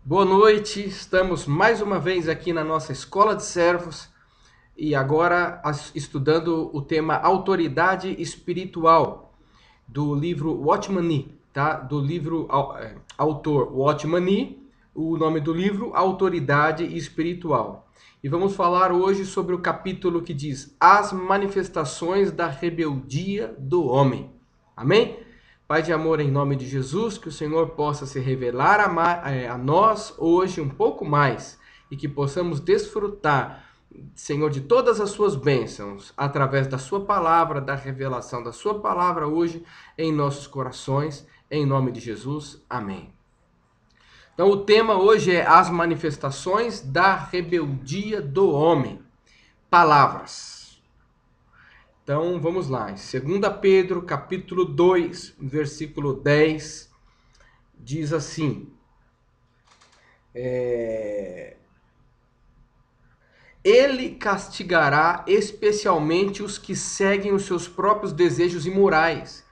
Boa noite, estamos mais uma vez aqui na nossa Escola de Servos e agora estudando o tema Autoridade Espiritual do livro Watchman Nee, tá? Do livro autor Watchman Nee, o nome do livro Autoridade Espiritual. E vamos falar hoje sobre o capítulo que diz As manifestações da rebeldia do homem. Amém? Pai de amor, em nome de Jesus, que o Senhor possa se revelar a nós hoje um pouco mais e que possamos desfrutar, Senhor, de todas as suas bênçãos através da sua palavra, da revelação da sua palavra hoje em nossos corações, em nome de Jesus. Amém. Então, o tema hoje é as manifestações da rebeldia do homem. Palavras. Então, vamos lá. Em 2 Pedro, capítulo 2, versículo 10, diz assim: Ele castigará especialmente os que seguem os seus próprios desejos imorais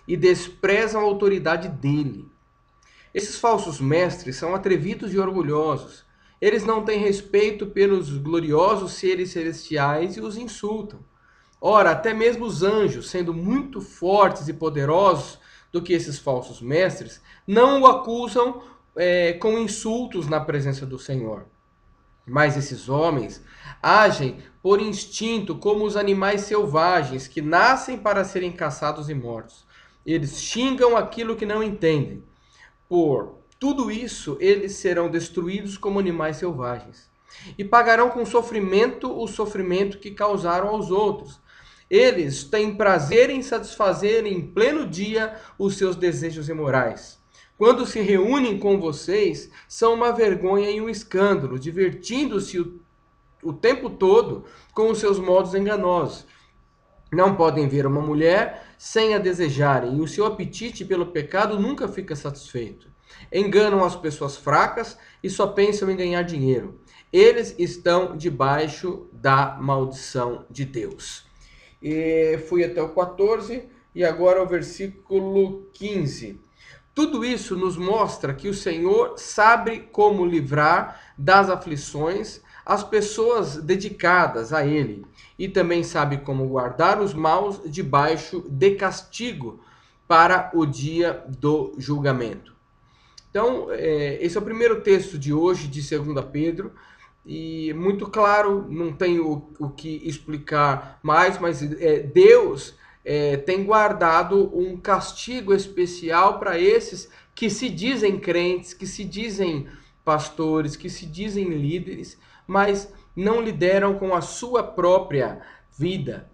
e desprezam a autoridade dele. Esses falsos mestres são atrevidos e orgulhosos. Eles não têm respeito pelos gloriosos seres celestiais e os insultam. Ora, até mesmo os anjos, sendo muito fortes e poderosos do que esses falsos mestres, não o acusam com insultos na presença do Senhor. Mas esses homens agem por instinto como os animais selvagens que nascem para serem caçados e mortos. Eles xingam aquilo que não entendem. Por tudo isso, eles serão destruídos como animais selvagens. E pagarão com sofrimento o sofrimento que causaram aos outros. Eles têm prazer em satisfazer em pleno dia os seus desejos imorais. Quando se reúnem com vocês, são uma vergonha e um escândalo, divertindo-se o tempo todo com os seus modos enganosos. Não podem ver uma mulher sem a desejarem, e o seu apetite pelo pecado nunca fica satisfeito. Enganam as pessoas fracas e só pensam em ganhar dinheiro. Eles estão debaixo da maldição de Deus. E fui até o 14 e agora o versículo 15. Tudo isso nos mostra que o Senhor sabe como livrar das aflições as pessoas dedicadas a Ele e também sabe como guardar os maus debaixo de castigo para o dia do julgamento. Então, esse é o primeiro texto de hoje de 2 Pedro, e muito claro, não tenho o que explicar mais, mas Deus tem guardado um castigo especial para esses que se dizem crentes, que se dizem pastores, que se dizem líderes, mas não lideram com a sua própria vida,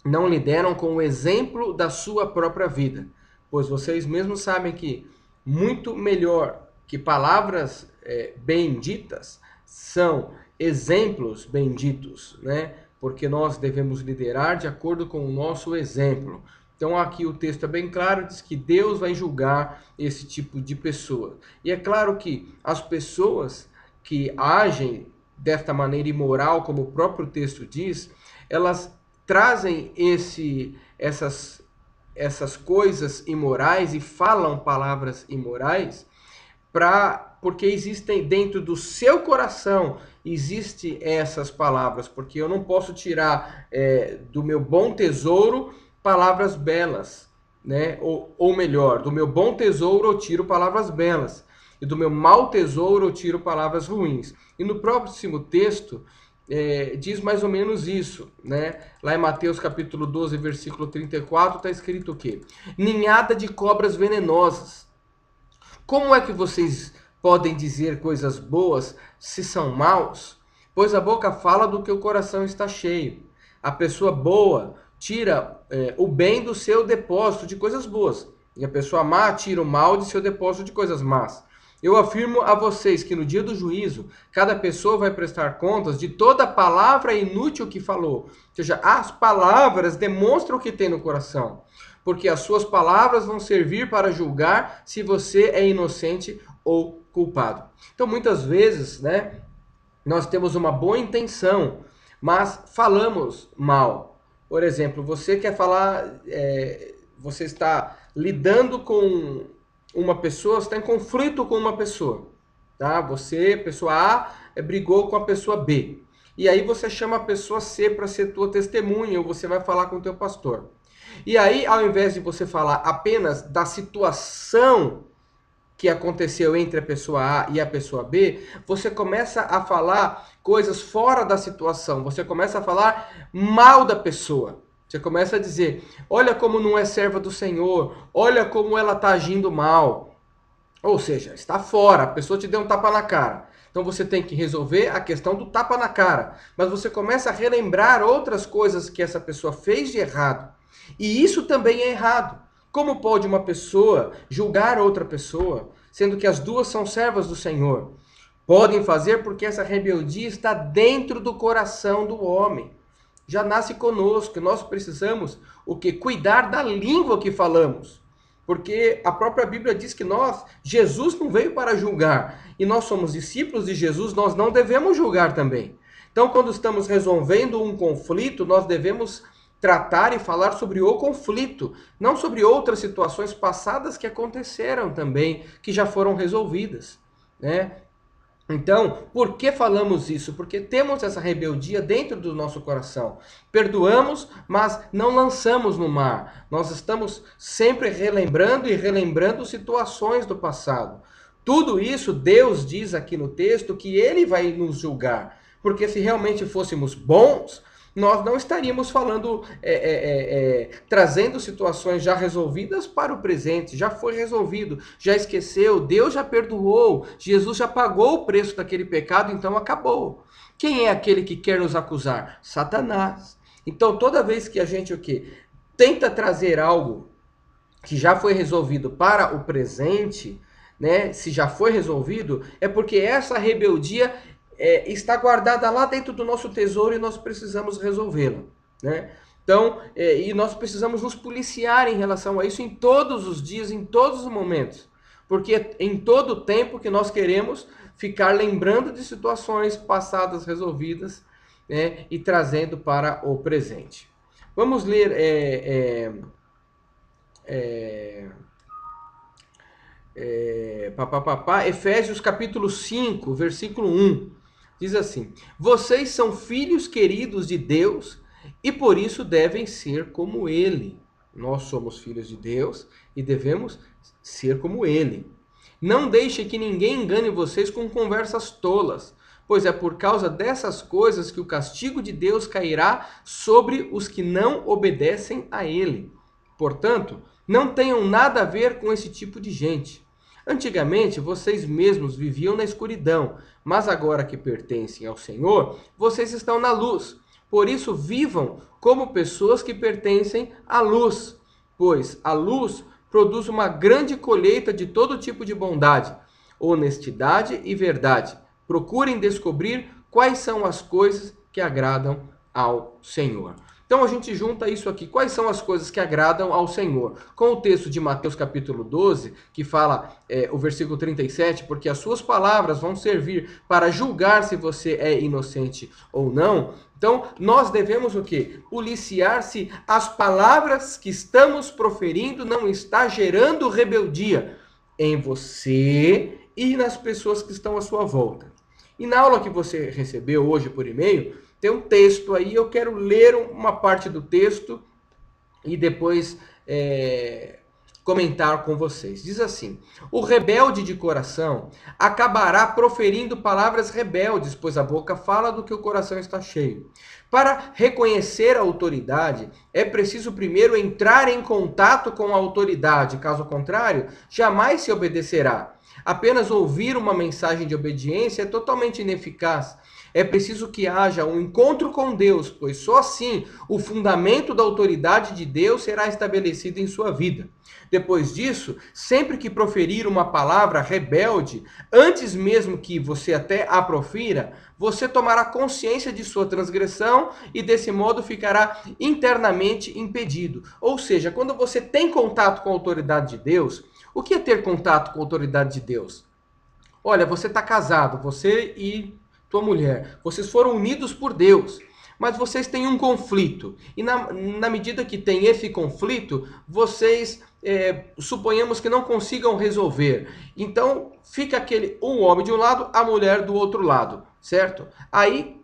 não lideram com o exemplo da sua própria vida. Pois vocês mesmos sabem que muito melhor que palavras benditas são exemplos benditos, né? Porque nós devemos liderar de acordo com o nosso exemplo. Então aqui o texto é bem claro, diz que Deus vai julgar esse tipo de pessoa. E é claro que as pessoas que agem desta maneira imoral, como o próprio texto diz, elas trazem essas coisas imorais e falam palavras imorais porque existem dentro do seu coração existe essas palavras, porque eu não posso tirar do meu bom tesouro palavras belas, né? Ou melhor, do meu bom tesouro eu tiro palavras belas e do meu mau tesouro eu tiro palavras ruins. E no próximo texto diz mais ou menos isso, né? Lá em Mateus capítulo 12, versículo 34, está escrito o quê? Ninhada de cobras venenosas. Como é que vocês podem dizer coisas boas se são maus? Pois a boca fala do que o coração está cheio. A pessoa boa tira o bem do seu depósito de coisas boas. E a pessoa má tira o mal de seu depósito de coisas más. Eu afirmo a vocês que no dia do juízo, cada pessoa vai prestar contas de toda palavra inútil que falou. Ou seja, as palavras demonstram o que tem no coração. Porque as suas palavras vão servir para julgar se você é inocente ou culpado. Então, muitas vezes, né, nós temos uma boa intenção, mas falamos mal. Por exemplo, você quer falar, você está lidando com uma pessoa, você está em conflito com uma pessoa. tá? Você, pessoa A, brigou com a pessoa B. E aí você chama a pessoa C para ser tua testemunha, ou você vai falar com o teu pastor. E aí, ao invés de você falar apenas da situação que aconteceu entre a pessoa A e a pessoa B, você começa a falar coisas fora da situação, você começa a falar mal da pessoa. Você começa a dizer, olha como não é serva do Senhor, olha como ela está agindo mal. Ou seja, está fora, a pessoa te deu um tapa na cara. Então você tem que resolver a questão do tapa na cara. Mas você começa a relembrar outras coisas que essa pessoa fez de errado. E isso também é errado. Como pode uma pessoa julgar outra pessoa, sendo que as duas são servas do Senhor? Podem fazer porque essa rebeldia está dentro do coração do homem. Já nasce conosco. Nós precisamos o que? Cuidar da língua que falamos. Porque a própria Bíblia diz que Jesus não veio para julgar. E nós somos discípulos de Jesus, nós não devemos julgar também. Então, quando estamos resolvendo um conflito, nós devemos tratar e falar sobre o conflito, não sobre outras situações passadas que aconteceram também, que já foram resolvidas, né? Então, por que falamos isso? Porque temos essa rebeldia dentro do nosso coração. Perdoamos, mas não lançamos no mar. Nós estamos sempre relembrando e relembrando situações do passado. Tudo isso, Deus diz aqui no texto que Ele vai nos julgar. Porque se realmente fôssemos bons, nós não estaríamos falando, trazendo situações já resolvidas para o presente. Já foi resolvido, já esqueceu, Deus já perdoou, Jesus já pagou o preço daquele pecado, então acabou. Quem é aquele que quer nos acusar? Satanás. Então toda vez que a gente tenta trazer algo que já foi resolvido para o presente, né? Se já foi resolvido, é porque essa rebeldia está guardada lá dentro do nosso tesouro e nós precisamos resolvê-la, né? Então, e nós precisamos nos policiar em relação a isso em todos os dias, em todos os momentos, porque em todo o tempo que nós queremos ficar lembrando de situações passadas resolvidas, né, e trazendo para o presente. Vamos ler Efésios capítulo 5, versículo 1. Diz assim: vocês são filhos queridos de Deus e por isso devem ser como Ele. Nós somos filhos de Deus e devemos ser como Ele. Não deixe que ninguém engane vocês com conversas tolas, pois é por causa dessas coisas que o castigo de Deus cairá sobre os que não obedecem a Ele. Portanto, não tenham nada a ver com esse tipo de gente. Antigamente, vocês mesmos viviam na escuridão, mas agora que pertencem ao Senhor, vocês estão na luz. Por isso, vivam como pessoas que pertencem à luz, pois a luz produz uma grande colheita de todo tipo de bondade, honestidade e verdade. Procurem descobrir quais são as coisas que agradam ao Senhor. Então a gente junta isso aqui. Quais são as coisas que agradam ao Senhor? Com o texto de Mateus capítulo 12, que fala o versículo 37, porque as suas palavras vão servir para julgar se você é inocente ou não. Então nós devemos o quê? Policiar se as palavras que estamos proferindo não está gerando rebeldia em você e nas pessoas que estão à sua volta. E na aula que você recebeu hoje por e-mail, tem um texto aí, eu quero ler uma parte do texto e depois comentar com vocês. Diz assim: o rebelde de coração acabará proferindo palavras rebeldes, pois a boca fala do que o coração está cheio. Para reconhecer a autoridade, é preciso primeiro entrar em contato com a autoridade, caso contrário, jamais se obedecerá. Apenas ouvir uma mensagem de obediência é totalmente ineficaz. É preciso que haja um encontro com Deus, pois só assim o fundamento da autoridade de Deus será estabelecido em sua vida. Depois disso, sempre que proferir uma palavra rebelde, antes mesmo que você até a profira, você tomará consciência de sua transgressão e desse modo ficará internamente impedido. Ou seja, quando você tem contato com a autoridade de Deus, o que é ter contato com a autoridade de Deus? Olha, você está casado, você e tua mulher, vocês foram unidos por Deus. mas vocês têm um conflito. E na medida que tem esse conflito, vocês suponhamos que não consigam resolver. Então fica um homem de um lado, a mulher do outro lado, certo? Aí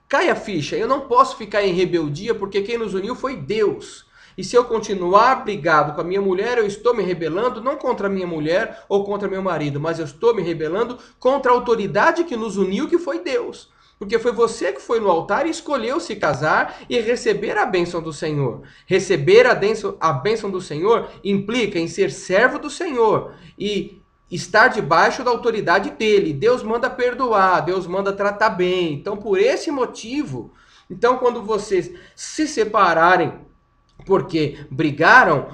cai a ficha, eu não posso ficar em rebeldia porque quem nos uniu foi Deus. E se eu continuar brigado com a minha mulher, eu estou me rebelando não contra a minha mulher ou contra meu marido, mas eu estou me rebelando contra a autoridade que nos uniu, que foi Deus. Porque foi você que foi no altar e escolheu se casar e receber a bênção do Senhor. Receber a bênção do Senhor implica em ser servo do Senhor e estar debaixo da autoridade dele. Deus manda perdoar, Deus manda tratar bem. Então, por esse motivo, então quando vocês se separarem porque brigaram,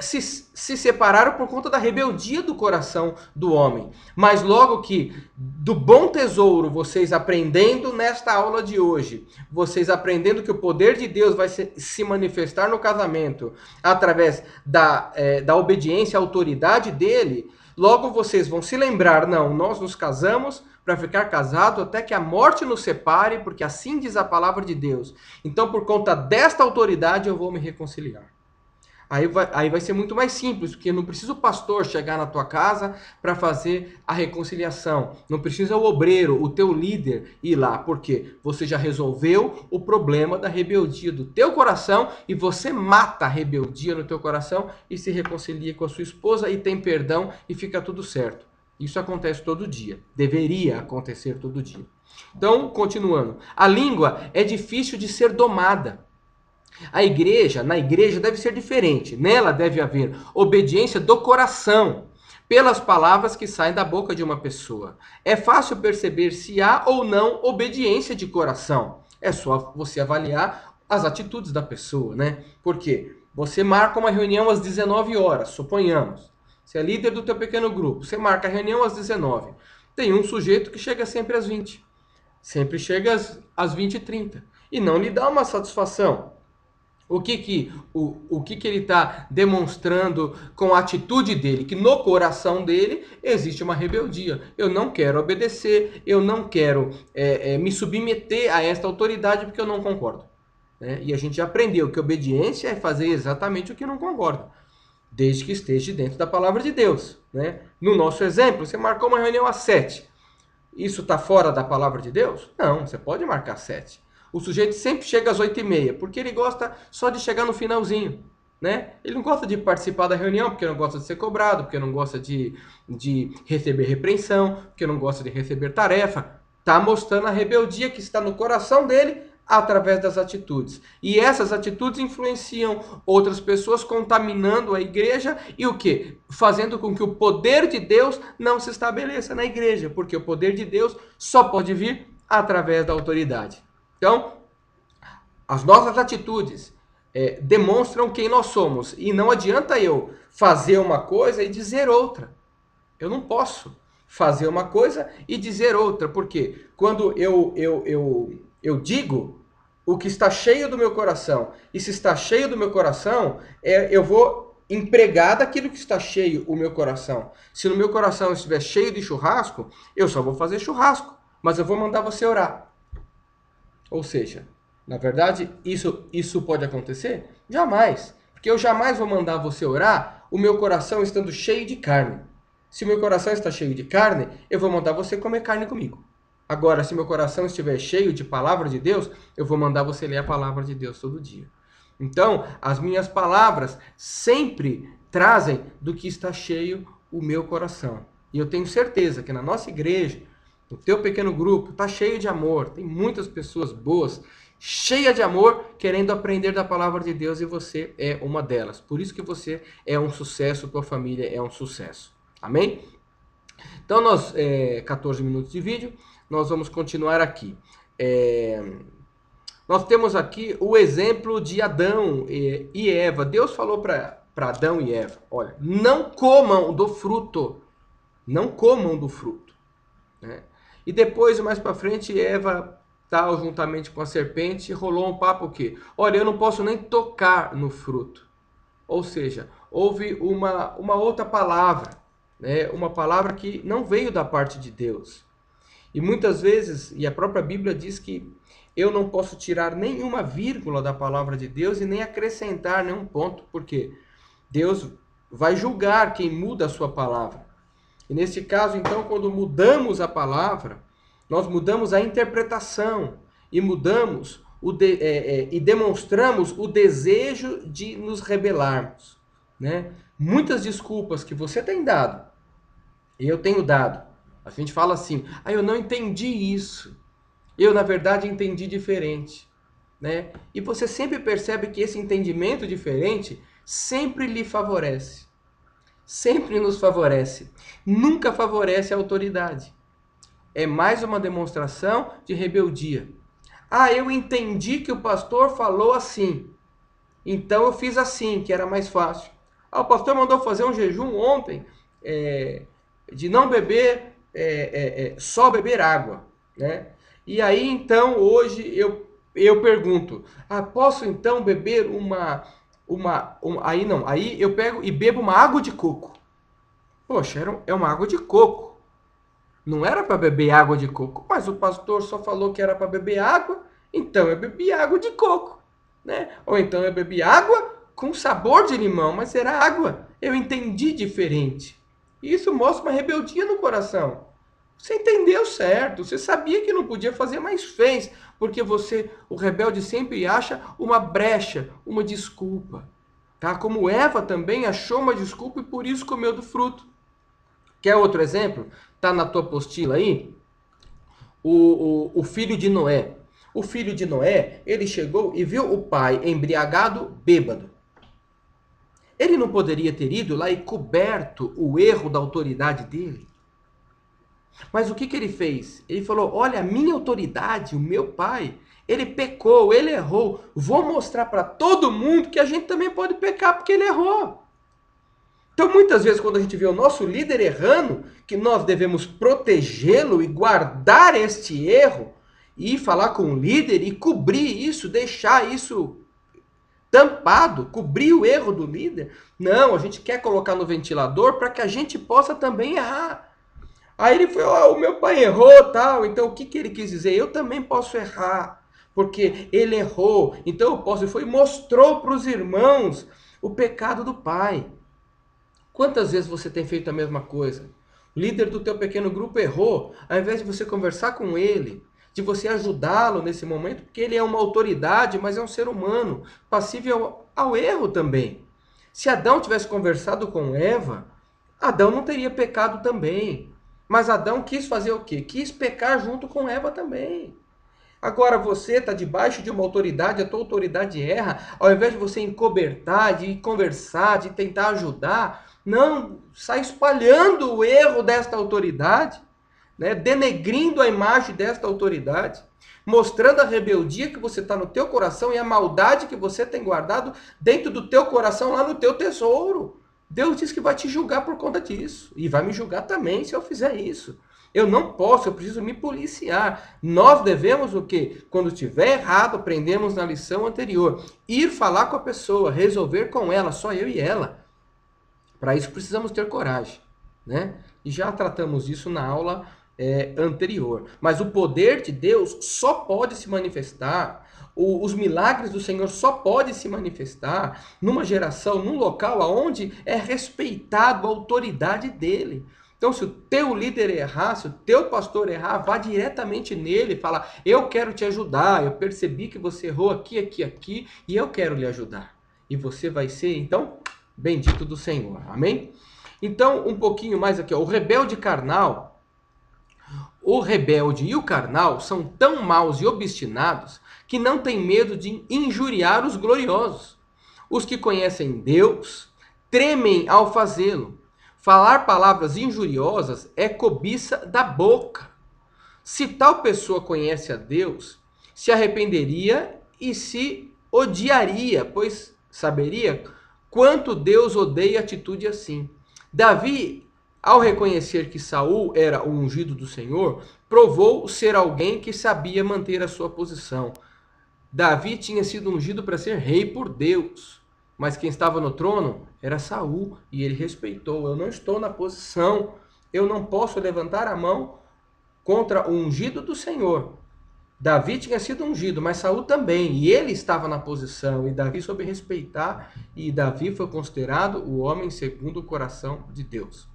se separaram por conta da rebeldia do coração do homem. Mas logo que do bom tesouro, vocês aprendendo nesta aula de hoje, vocês aprendendo que o poder de Deus vai se manifestar no casamento através da obediência à autoridade dele, logo vocês vão se lembrar, não, nós nos casamos para ficar casado até que a morte nos separe, porque assim diz a palavra de Deus. Então, por conta desta autoridade, eu vou me reconciliar. Aí vai ser muito mais simples, porque não precisa o pastor chegar na tua casa para fazer a reconciliação. Não precisa o obreiro, o teu líder ir lá, porque você já resolveu o problema da rebeldia do teu coração e você mata a rebeldia no teu coração e se reconcilia com a sua esposa e tem perdão e fica tudo certo. Isso acontece todo dia. Deveria acontecer todo dia. Então, continuando. A língua é difícil de ser domada. Na igreja deve ser diferente. Nela deve haver obediência do coração pelas palavras que saem da boca de uma pessoa. É fácil perceber se há ou não obediência de coração. É só você avaliar as atitudes da pessoa, né? Porque você marca uma reunião às 19 horas, suponhamos. Você é líder do teu pequeno grupo, você marca a reunião às 19. Tem um sujeito que chega sempre às 20. Sempre chega às 20h30. E não lhe dá uma satisfação. O que ele está demonstrando com a atitude dele? Que no coração dele existe uma rebeldia. Eu não quero obedecer, eu não quero me submeter a esta autoridade porque eu não concordo. Né? E a gente já aprendeu que obediência é fazer exatamente o que não concorda. Desde que esteja dentro da palavra de Deus. Né? No nosso exemplo, você marcou uma reunião às 7. Isso está fora da palavra de Deus? Não, você pode marcar às 7. O sujeito sempre chega às 8h30, porque ele gosta só de chegar no finalzinho. Né? Ele não gosta de participar da reunião, porque não gosta de ser cobrado, porque não gosta de receber repreensão, porque não gosta de receber tarefa. Está mostrando a rebeldia que está no coração dele através das atitudes. E essas atitudes influenciam outras pessoas, contaminando a igreja e o quê? Fazendo com que o poder de Deus não se estabeleça na igreja, porque o poder de Deus só pode vir através da autoridade. Então, as nossas atitudes demonstram quem nós somos. E não adianta eu fazer uma coisa e dizer outra. Eu não posso fazer uma coisa e dizer outra. Porque quando eu digo o que está cheio do meu coração, e se está cheio do meu coração, eu vou empregar daquilo que está cheio o meu coração. Se no meu coração estiver cheio de churrasco, eu só vou fazer churrasco, mas eu vou mandar você orar. Ou seja, na verdade, isso pode acontecer? Jamais. Porque eu jamais vou mandar você orar o meu coração estando cheio de carne. Se o meu coração está cheio de carne, eu vou mandar você comer carne comigo. Agora, se meu coração estiver cheio de palavra de Deus, eu vou mandar você ler a palavra de Deus todo dia. Então, as minhas palavras sempre trazem do que está cheio o meu coração. E eu tenho certeza que na nossa igreja, no teu pequeno grupo, está cheio de amor. Tem muitas pessoas boas, cheias de amor, querendo aprender da palavra de Deus, e você é uma delas. Por isso que você é um sucesso, tua família é um sucesso. Amém? Então, 14 minutos de vídeo, nós vamos continuar aqui. Nós temos aqui o exemplo de Adão e Eva. Deus falou para Adão e Eva, olha, não comam do fruto. Não comam do fruto. Né? E depois, mais para frente, Eva, juntamente com a serpente, rolou um papo o quê? Olha, eu não posso nem tocar no fruto. Ou seja, houve uma outra palavra. Né? Uma palavra que não veio da parte de Deus. E muitas vezes, e a própria Bíblia diz que eu não posso tirar nenhuma vírgula da palavra de Deus e nem acrescentar nenhum ponto, porque Deus vai julgar quem muda a sua palavra. E nesse caso, então, quando mudamos a palavra, nós mudamos a interpretação e mudamos e demonstramos o desejo de nos rebelarmos, né? Muitas desculpas que você tem dado, e eu tenho dado. A gente fala assim: "Ah, eu não entendi isso. Eu, na verdade, entendi diferente", né? E você sempre percebe que esse entendimento diferente sempre lhe favorece. Sempre nos favorece. Nunca favorece a autoridade. É mais uma demonstração de rebeldia. Ah, eu entendi que o pastor falou assim, então eu fiz assim, que era mais fácil. Ah, o pastor mandou fazer um jejum ontem, de não beber, só beber água, né? E aí, então, hoje eu pergunto: ah, posso então beber aí não, aí eu pego e bebo uma água de coco. Poxa, é uma água de coco. Não era para beber água de coco, mas o pastor só falou que era para beber água, então eu bebi água de coco, né? Ou então eu bebi água com sabor de limão, mas era água. Eu entendi diferente. E isso mostra uma rebeldia no coração. Você entendeu certo, você sabia que não podia fazer, mas fez, porque o rebelde sempre acha uma brecha, uma desculpa. Tá? Como Eva também achou uma desculpa e por isso comeu do fruto. Quer outro exemplo? Está na tua apostila aí? O filho de Noé. O filho de Noé, ele chegou e viu o pai embriagado, bêbado. Ele não poderia ter ido lá e coberto o erro da autoridade dele? Mas o que ele fez? Ele falou: olha, a minha autoridade, o meu pai, ele pecou, ele errou. Vou mostrar para todo mundo que a gente também pode pecar porque ele errou. Então, muitas vezes, quando a gente vê o nosso líder errando, que nós devemos protegê-lo e guardar este erro, e falar com o líder e cobrir isso, deixar isso tampado, cobrir o erro do líder. Não, a gente quer colocar no ventilador para que a gente possa também errar. Aí ele foi: oh, o meu pai errou, tal. Então, o que ele quis dizer? Eu também posso errar, porque ele errou. Então, eu posso. Ele foi e mostrou para os irmãos o pecado do pai. Quantas vezes você tem feito a mesma coisa? O líder do teu pequeno grupo errou, ao invés de você conversar com ele, de você ajudá-lo nesse momento, porque ele é uma autoridade, mas é um ser humano, passível ao erro também. Se Adão tivesse conversado com Eva, Adão não teria pecado também. Mas Adão quis fazer o quê? Quis pecar junto com Eva também. Agora você está debaixo de uma autoridade, a tua autoridade erra, ao invés de você encobertar, de conversar, de tentar ajudar, não, sai espalhando o erro desta autoridade, né? Denegrindo a imagem desta autoridade, mostrando a rebeldia que você está no teu coração e a maldade que você tem guardado dentro do teu coração, lá no teu tesouro. Deus diz que vai te julgar por conta disso, e vai me julgar também se eu fizer isso. Eu não posso, eu preciso me policiar. Nós devemos o quê? Quando estiver errado, aprendemos na lição anterior, ir falar com a pessoa, resolver com ela, só eu e ela. Para isso precisamos ter coragem, né? E já tratamos isso na aula anterior. Mas o poder de Deus só pode se manifestar, os milagres do Senhor só podem se manifestar numa geração, num local onde é respeitado a autoridade dele. Então, se o teu líder errar, se o teu pastor errar, vá diretamente nele e fala: eu quero te ajudar, eu percebi que você errou aqui, aqui, aqui, e eu quero lhe ajudar. E você vai ser, então, bendito do Senhor. Amém? Então, um pouquinho mais aqui, ó. O rebelde e o carnal são tão maus e obstinados que não têm medo de injuriar os gloriosos. Os que conhecem Deus tremem ao fazê-lo. Falar palavras injuriosas é cobiça da boca. Se tal pessoa conhece a Deus, se arrependeria e se odiaria, pois saberia quanto Deus odeia atitude assim. Davi, ao reconhecer que Saul era o ungido do Senhor, provou ser alguém que sabia manter a sua posição. Davi tinha sido ungido para ser rei por Deus, mas quem estava no trono era Saul, e ele respeitou. Eu não estou na posição, eu não posso levantar a mão contra o ungido do Senhor. Davi tinha sido ungido, mas Saul também, e ele estava na posição, e Davi soube respeitar, e Davi foi considerado o homem segundo o coração de Deus.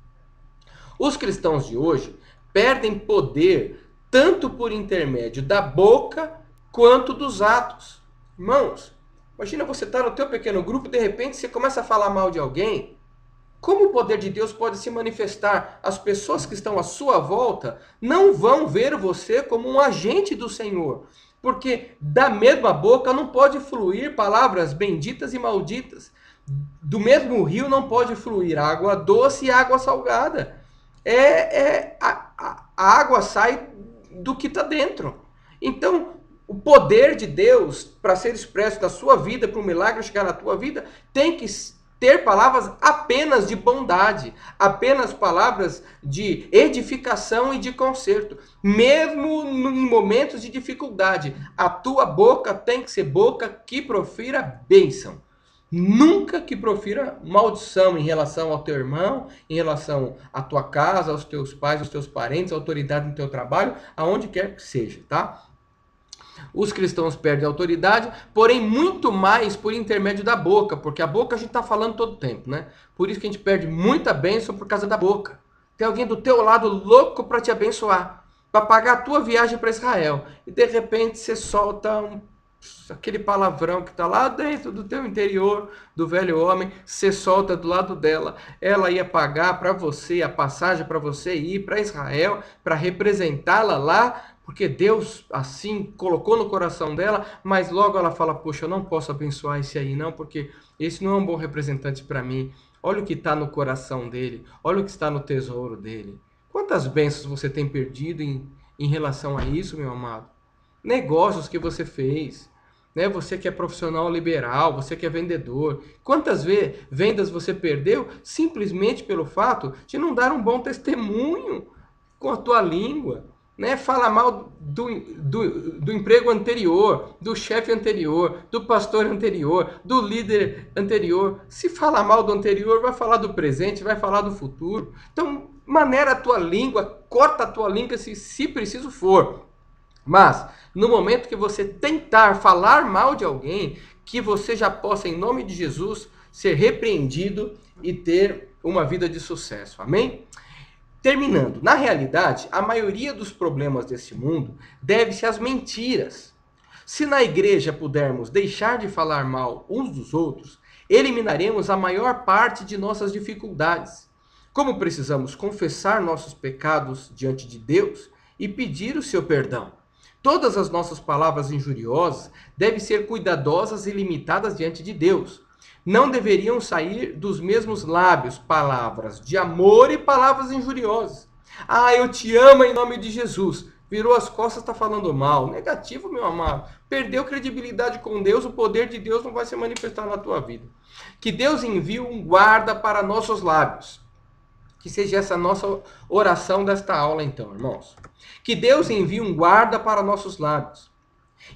Os cristãos de hoje perdem poder tanto por intermédio da boca quanto dos atos. Irmãos, imagina você estar no teu pequeno grupo e de repente você começa a falar mal de alguém. Como o poder de Deus pode se manifestar? As pessoas que estão à sua volta não vão ver você como um agente do Senhor. Porque da mesma boca não pode fluir palavras benditas e malditas. Do mesmo rio não pode fluir água doce e água salgada. A água sai do que está dentro. Então, o poder de Deus, para ser expresso na sua vida, para um milagre chegar na tua vida, tem que ter palavras apenas de bondade, apenas palavras de edificação e de conserto. Mesmo em momentos de dificuldade, a tua boca tem que ser boca que profira bênção. Nunca que profira maldição em relação ao teu irmão, em relação à tua casa, aos teus pais, aos teus parentes, à autoridade no teu trabalho, aonde quer que seja, tá? Os cristãos perdem a autoridade, porém muito mais por intermédio da boca, porque a boca a gente está falando todo tempo, né? Por isso que a gente perde muita bênção por causa da boca. Tem alguém do teu lado louco para te abençoar, para pagar a tua viagem para Israel, e de repente você solta aquele palavrão que está lá dentro do teu interior, do velho homem, você solta do lado dela. Ela ia pagar para você a passagem para você ir para Israel, para representá-la lá, porque Deus assim colocou no coração dela, mas logo ela fala, poxa, eu não posso abençoar esse aí não, porque esse não é um bom representante para mim. Olha o que está no coração dele, olha o que está no tesouro dele. Quantas bênçãos você tem perdido em relação a isso, meu amado? Negócios que você fez, né? Você que é profissional liberal, você que é vendedor. Quantas vendas você perdeu simplesmente pelo fato de não dar um bom testemunho com a tua língua? Né? Fala mal do emprego anterior, do chefe anterior, do pastor anterior, do líder anterior. Se fala mal do anterior, vai falar do presente, vai falar do futuro. Então, maneira a tua língua, corta a tua língua se preciso for. Mas, no momento que você tentar falar mal de alguém, que você já possa, em nome de Jesus, ser repreendido e ter uma vida de sucesso. Amém? Terminando, na realidade, a maioria dos problemas desse mundo deve-se às mentiras. Se na igreja pudermos deixar de falar mal uns dos outros, eliminaremos a maior parte de nossas dificuldades. Como precisamos confessar nossos pecados diante de Deus e pedir o seu perdão. Todas as nossas palavras injuriosas devem ser cuidadosas e limitadas diante de Deus. Não deveriam sair dos mesmos lábios palavras de amor e palavras injuriosas. Ah, eu te amo em nome de Jesus. Virou as costas, está falando mal. Negativo, meu amado. Perdeu credibilidade com Deus, o poder de Deus não vai se manifestar na tua vida. Que Deus envie um guarda para nossos lábios. Que seja essa nossa oração desta aula, então, irmãos. Que Deus envie um guarda para nossos lábios.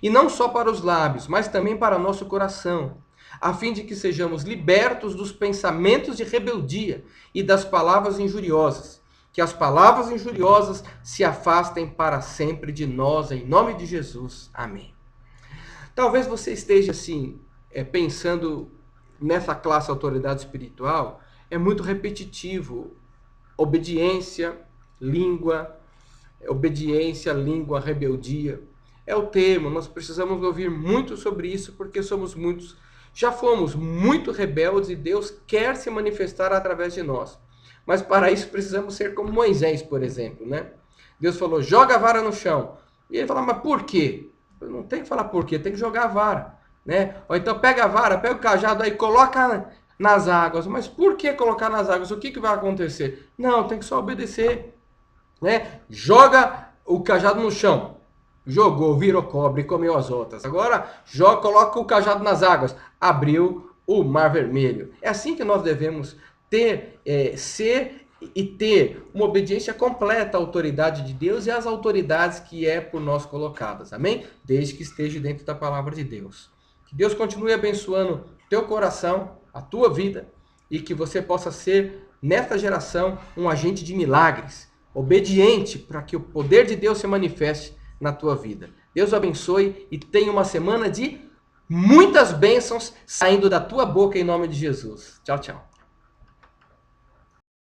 E não só para os lábios, mas também para nosso coração, a fim de que sejamos libertos dos pensamentos de rebeldia e das palavras injuriosas. Que as palavras injuriosas se afastem para sempre de nós, em nome de Jesus. Amém. Talvez você esteja assim, pensando nessa classe autoridade espiritual, é muito repetitivo. Obediência, língua, rebeldia. É o termo, nós precisamos ouvir muito sobre isso, porque já fomos muito rebeldes e Deus quer se manifestar através de nós. Mas para isso precisamos ser como Moisés, por exemplo, né? Deus falou, joga a vara no chão. E ele falou, mas por quê? Eu não tem que falar por quê, tem que jogar a vara, né? Ou então pega a vara, pega o cajado aí, coloca nas águas. Mas por que colocar nas águas? O que vai acontecer? Não, tem que só obedecer, né? Joga o cajado no chão. Jogou, virou cobre e comeu as outras. Agora, coloca o cajado nas águas. Abriu o Mar Vermelho. É assim que nós devemos ser e ter uma obediência completa à autoridade de Deus e às autoridades que é por nós colocadas. Amém? Desde que esteja dentro da palavra de Deus. Que Deus continue abençoando teu coração, a tua vida, e que você possa ser, nesta geração, um agente de milagres, obediente para que o poder de Deus se manifeste na tua vida. Deus o abençoe e tenha uma semana de muitas bênçãos saindo da tua boca em nome de Jesus. Tchau, tchau.